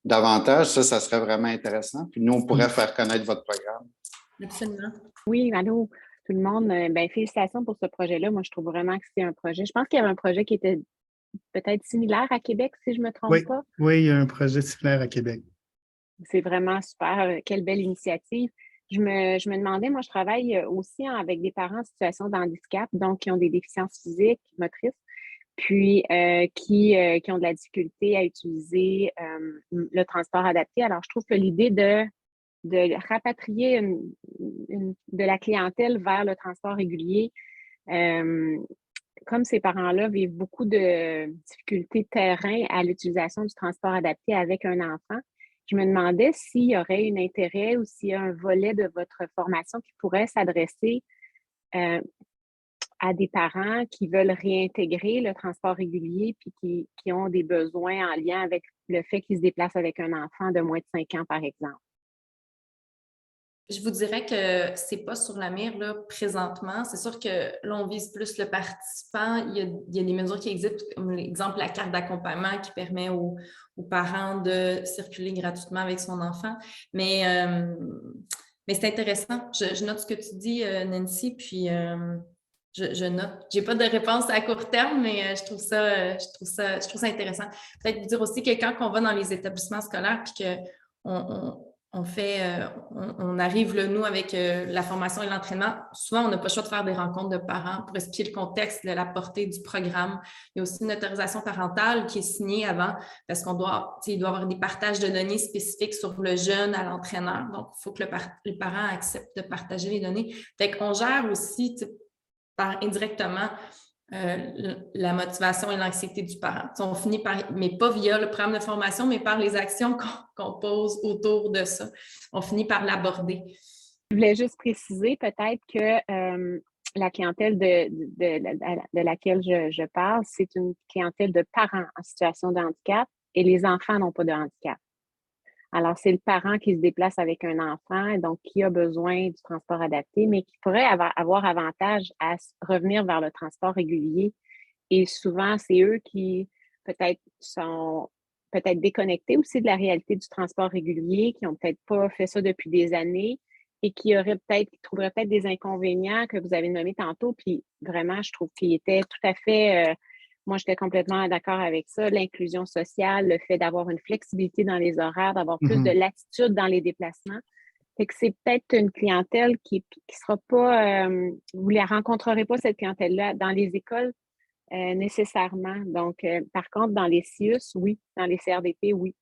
davantage, ça serait vraiment intéressant. Puis nous, on pourrait faire connaître votre programme. Absolument. Oui, allô, tout le monde. Félicitations pour ce projet-là. Moi, je trouve vraiment que c'est un projet. Je pense qu'il y avait un projet qui était peut-être similaire à Québec, si je ne me trompe pas. Oui, il y a un projet similaire à Québec. C'est vraiment super. Quelle belle initiative. Je me demandais, moi, je travaille aussi avec des parents en situation de handicap, donc qui ont des déficiences physiques, motrices, puis qui ont de la difficulté à utiliser le transport adapté. Alors, je trouve que l'idée de rapatrier de la clientèle vers le transport régulier, comme ces parents-là vivent beaucoup de difficultés de terrain à l'utilisation du transport adapté avec un enfant, je me demandais s'il y aurait un intérêt ou s'il y a un volet de votre formation qui pourrait s'adresser à des parents qui veulent réintégrer le transport régulier puis qui ont des besoins en lien avec le fait qu'ils se déplacent avec un enfant de moins de 5 ans, par exemple. Je vous dirais que ce n'est pas sur la mire là, présentement. C'est sûr que là, on vise plus le participant. Il y a des mesures qui existent, comme l'exemple la carte d'accompagnement qui permet aux parents de circuler gratuitement avec son enfant. Mais c'est intéressant. Je note ce que tu dis, Nancy, puis je note. Je n'ai pas de réponse à court terme, mais je trouve ça intéressant. Peut-être vous dire aussi que quand on va dans les établissements scolaires puis on arrive, là, nous, avec la formation et l'entraînement, souvent, on n'a pas le choix de faire des rencontres de parents pour expliquer le contexte de la portée du programme. Il y a aussi une autorisation parentale qui est signée avant parce il doit y avoir des partages de données spécifiques sur le jeune à l'entraîneur. Donc, il faut que les parents acceptent de partager les données. Fait qu'on gère aussi indirectement la motivation et l'anxiété du parent. On finit par, mais pas via le programme de formation, mais par les actions qu'on pose autour de ça. On finit par l'aborder. Je voulais juste préciser peut-être que la clientèle de laquelle je parle, c'est une clientèle de parents en situation de handicap et les enfants n'ont pas de handicap. Alors, c'est le parent qui se déplace avec un enfant, et donc qui a besoin du transport adapté, mais qui pourrait avoir avantage à revenir vers le transport régulier. Et souvent, c'est eux qui peut-être sont déconnectés aussi de la réalité du transport régulier, qui n'ont peut-être pas fait ça depuis des années et qui trouveraient peut-être des inconvénients que vous avez nommés tantôt. Puis vraiment, je trouve qu'il était tout à fait... moi, j'étais complètement d'accord avec ça. L'inclusion sociale, le fait d'avoir une flexibilité dans les horaires, d'avoir plus de latitude dans les déplacements. Fait que c'est peut-être une clientèle qui sera pas... vous ne la rencontrerez pas, cette clientèle-là, dans les écoles nécessairement. Donc, par contre, dans les CIUS, oui. Dans les CRDP, oui.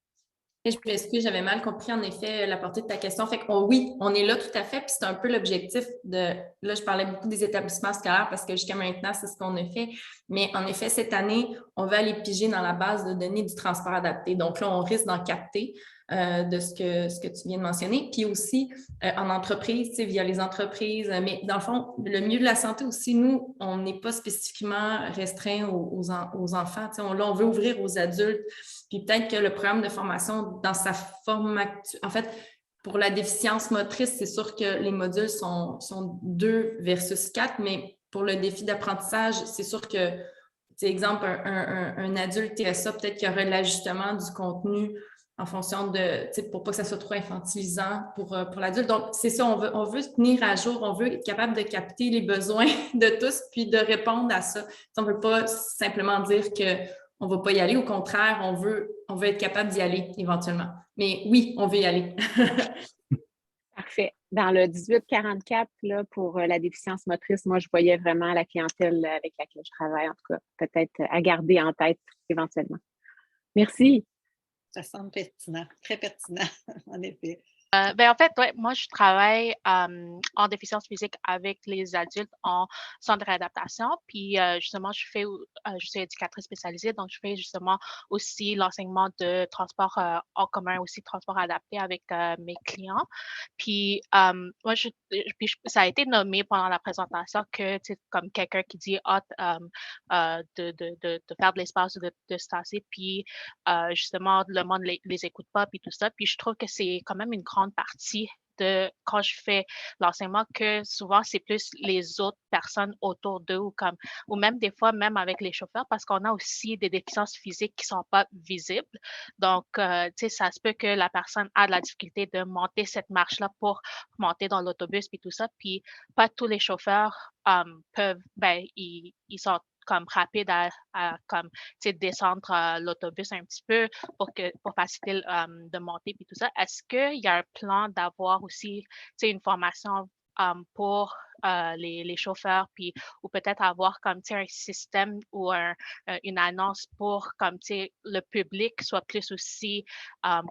Je m'excuse, j'avais mal compris en effet la portée de ta question. Fait que oui, on est là tout à fait, puis c'est un peu l'objectif de... Là, je parlais beaucoup des établissements scolaires parce que jusqu'à maintenant, c'est ce qu'on a fait. Mais en effet, cette année, on va aller piger dans la base de données du transport adapté. Donc là, on risque d'en capter de ce que tu viens de mentionner. Puis aussi, en entreprise, via les entreprises. Mais dans le fond, le milieu de la santé aussi, nous, on n'est pas spécifiquement restreint aux enfants. Là, on veut ouvrir aux adultes. Puis peut-être que le programme de formation, dans sa forme actuelle, en fait, pour la déficience motrice, c'est sûr que les modules sont 2 versus 4, mais pour le défi d'apprentissage, c'est sûr que, exemple, un adulte TSA, peut-être qu'il y aurait l'ajustement du contenu en fonction de, pour pas que ça soit trop infantilisant pour l'adulte. Donc, c'est ça, on veut se tenir à jour, on veut être capable de capter les besoins de tous, puis de répondre à ça. On ne veut pas simplement dire qu'on ne va pas y aller. Au contraire, on veut être capable d'y aller éventuellement. Mais oui, on veut y aller. Parfait. Dans le 1844, là, pour la déficience motrice, moi, je voyais vraiment la clientèle avec laquelle je travaille, en tout cas, peut-être à garder en tête éventuellement. Merci. Ça semble pertinent, très pertinent, en effet. En fait, ouais, moi, je travaille en déficience physique avec les adultes en centre de réadaptation. Puis, justement, je suis éducatrice spécialisée, donc je fais justement aussi l'enseignement de transport en commun, aussi transport adapté avec mes clients. Puis, moi, ça a été nommé pendant la présentation que, tu sais, comme quelqu'un qui dit de faire de l'espace, de se tasser, puis justement, le monde les écoute pas, puis tout ça. Puis, je trouve que c'est quand même une grande partie de quand je fais l'enseignement que souvent c'est plus les autres personnes autour d'eux ou même des fois même avec les chauffeurs parce qu'on a aussi des déficiences physiques qui sont pas visibles. Donc, tu sais, ça se peut que la personne a de la difficulté de monter cette marche-là pour monter dans l'autobus puis tout ça. Puis pas tous les chauffeurs peuvent, ils sont comme rapides à comme, tu sais, descendre l'autobus un petit peu pour faciliter de monter puis tout ça. Est-ce qu'il y a un plan d'avoir aussi, tu sais, une formation pour les chauffeurs, puis ou peut-être avoir comme, tu sais, un système ou une annonce pour comme, tu sais, le public soit plus aussi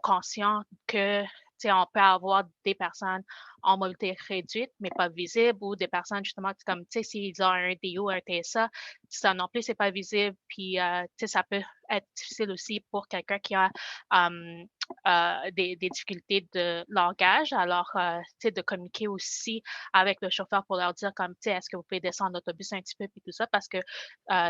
conscient que tu sais, on peut avoir des personnes en mobilité réduite, mais pas visibles, ou des personnes justement comme, tu sais, s'ils ont un DO, un TSA, ça non plus, c'est pas visible. Puis, tu sais, ça peut être difficile aussi pour quelqu'un qui a des difficultés de langage. Alors, tu sais, de communiquer aussi avec le chauffeur pour leur dire comme, tu sais, est-ce que vous pouvez descendre l'autobus un petit peu, puis tout ça, parce que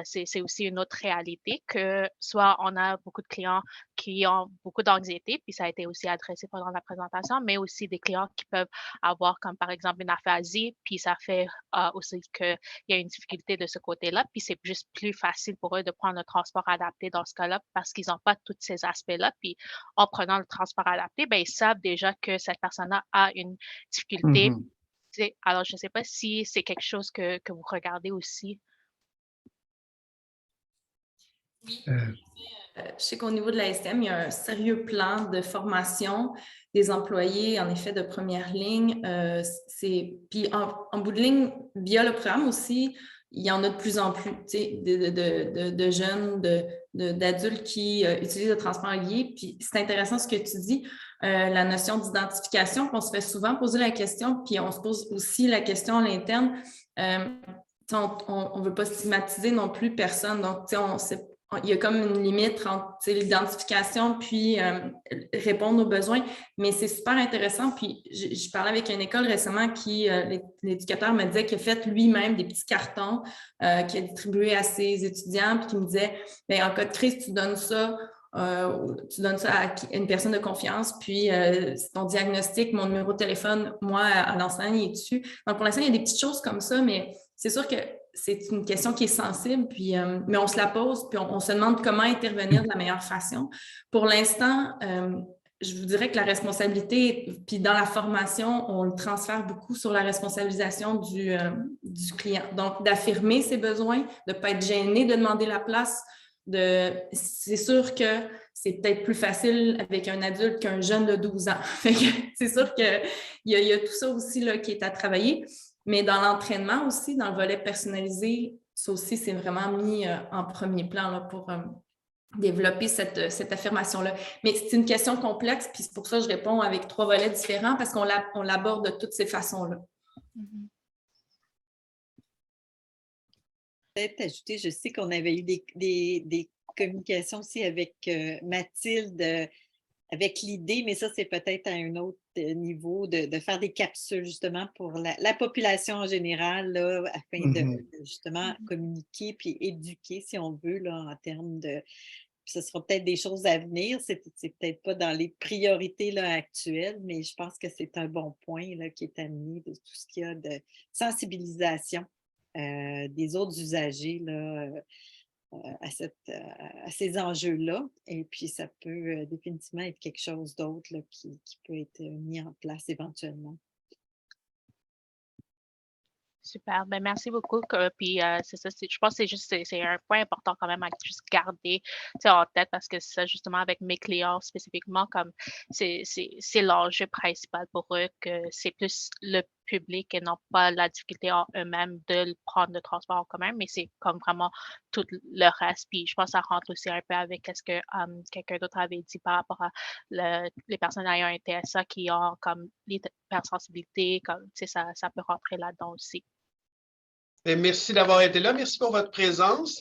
c'est aussi une autre réalité que soit on a beaucoup de clients qui ont beaucoup d'anxiété, puis ça a été aussi adressé pendant la présentation, mais aussi des clients qui peuvent avoir comme par exemple une aphasie, puis ça fait aussi qu'il y a une difficulté de ce côté-là, puis c'est juste plus facile pour eux de prendre le transport adapté dans ce cas-là parce qu'ils n'ont pas tous ces aspects-là, puis en prenant le transport adapté, ben, ils savent déjà que cette personne-là a une difficulté Alors, je ne sais pas si c'est quelque chose que vous regardez aussi. Je sais qu'au niveau de la STM, il y a un sérieux plan de formation des employés, en effet, de première ligne. Puis en bout de ligne, via le programme aussi, il y en a de plus en plus de jeunes, d'adultes qui utilisent le transport lié. Puis c'est intéressant ce que tu dis, la notion d'identification, qu'on se fait souvent poser la question, puis on se pose aussi la question à l'interne. On ne veut pas stigmatiser non plus personne. Donc, il y a comme une limite entre l'identification puis répondre aux besoins, mais c'est super intéressant. Puis, je parlais avec une école récemment qui, l'éducateur me disait qu'il a fait lui-même des petits cartons qu'il a distribués à ses étudiants, puis qui me disait, bien, en cas de crise, tu donnes ça à une personne de confiance, puis c'est ton diagnostic, mon numéro de téléphone, moi, à l'enseignant, il est dessus. Donc, pour l'instant, il y a des petites choses comme ça, mais c'est sûr que c'est une question qui est sensible, puis, mais on se la pose, puis on se demande comment intervenir de la meilleure façon. Pour l'instant, je vous dirais que la responsabilité, puis dans la formation, on le transfère beaucoup sur la responsabilisation du client. Donc, d'affirmer ses besoins, de ne pas être gêné de demander la place. C'est sûr que c'est peut-être plus facile avec un adulte qu'un jeune de 12 ans. C'est sûr qu'il y a tout ça aussi là, qui est à travailler. Mais dans l'entraînement aussi, dans le volet personnalisé, ça aussi, c'est vraiment mis en premier plan là, pour développer cette affirmation-là. Mais c'est une question complexe, puis c'est pour ça que je réponds avec 3 volets différents, parce qu'on l'aborde de toutes ces façons-là. Peut-être ajouter, je sais qu'on avait eu des communications aussi avec Mathilde, avec l'idée, mais ça, c'est peut-être à un autre niveau, de faire des capsules justement pour la population en général, là, afin de justement communiquer puis éduquer, si on veut, là, en termes de... Puis ce sera peut-être des choses à venir, c'est peut-être pas dans les priorités là, actuelles, mais je pense que c'est un bon point là, qui est amené de tout ce qu'il y a de sensibilisation des autres usagers là, à ces enjeux-là. Et puis, ça peut définitivement être quelque chose d'autre qui peut être mis en place éventuellement. Super, ben merci beaucoup. Puis c'est ça, je pense que c'est un point important quand même à juste garder en tête parce que c'est ça justement avec mes clients spécifiquement, comme c'est l'enjeu principal pour eux, que c'est plus le public et non pas la difficulté en eux-mêmes de prendre le transport en commun, mais c'est comme vraiment tout le reste. Puis je pense que ça rentre aussi un peu avec ce que quelqu'un d'autre avait dit par rapport à les personnes ayant un TSA qui ont comme l'hypersensibilité, comme ça peut rentrer là-dedans aussi. Et merci d'avoir été là. Merci pour votre présence.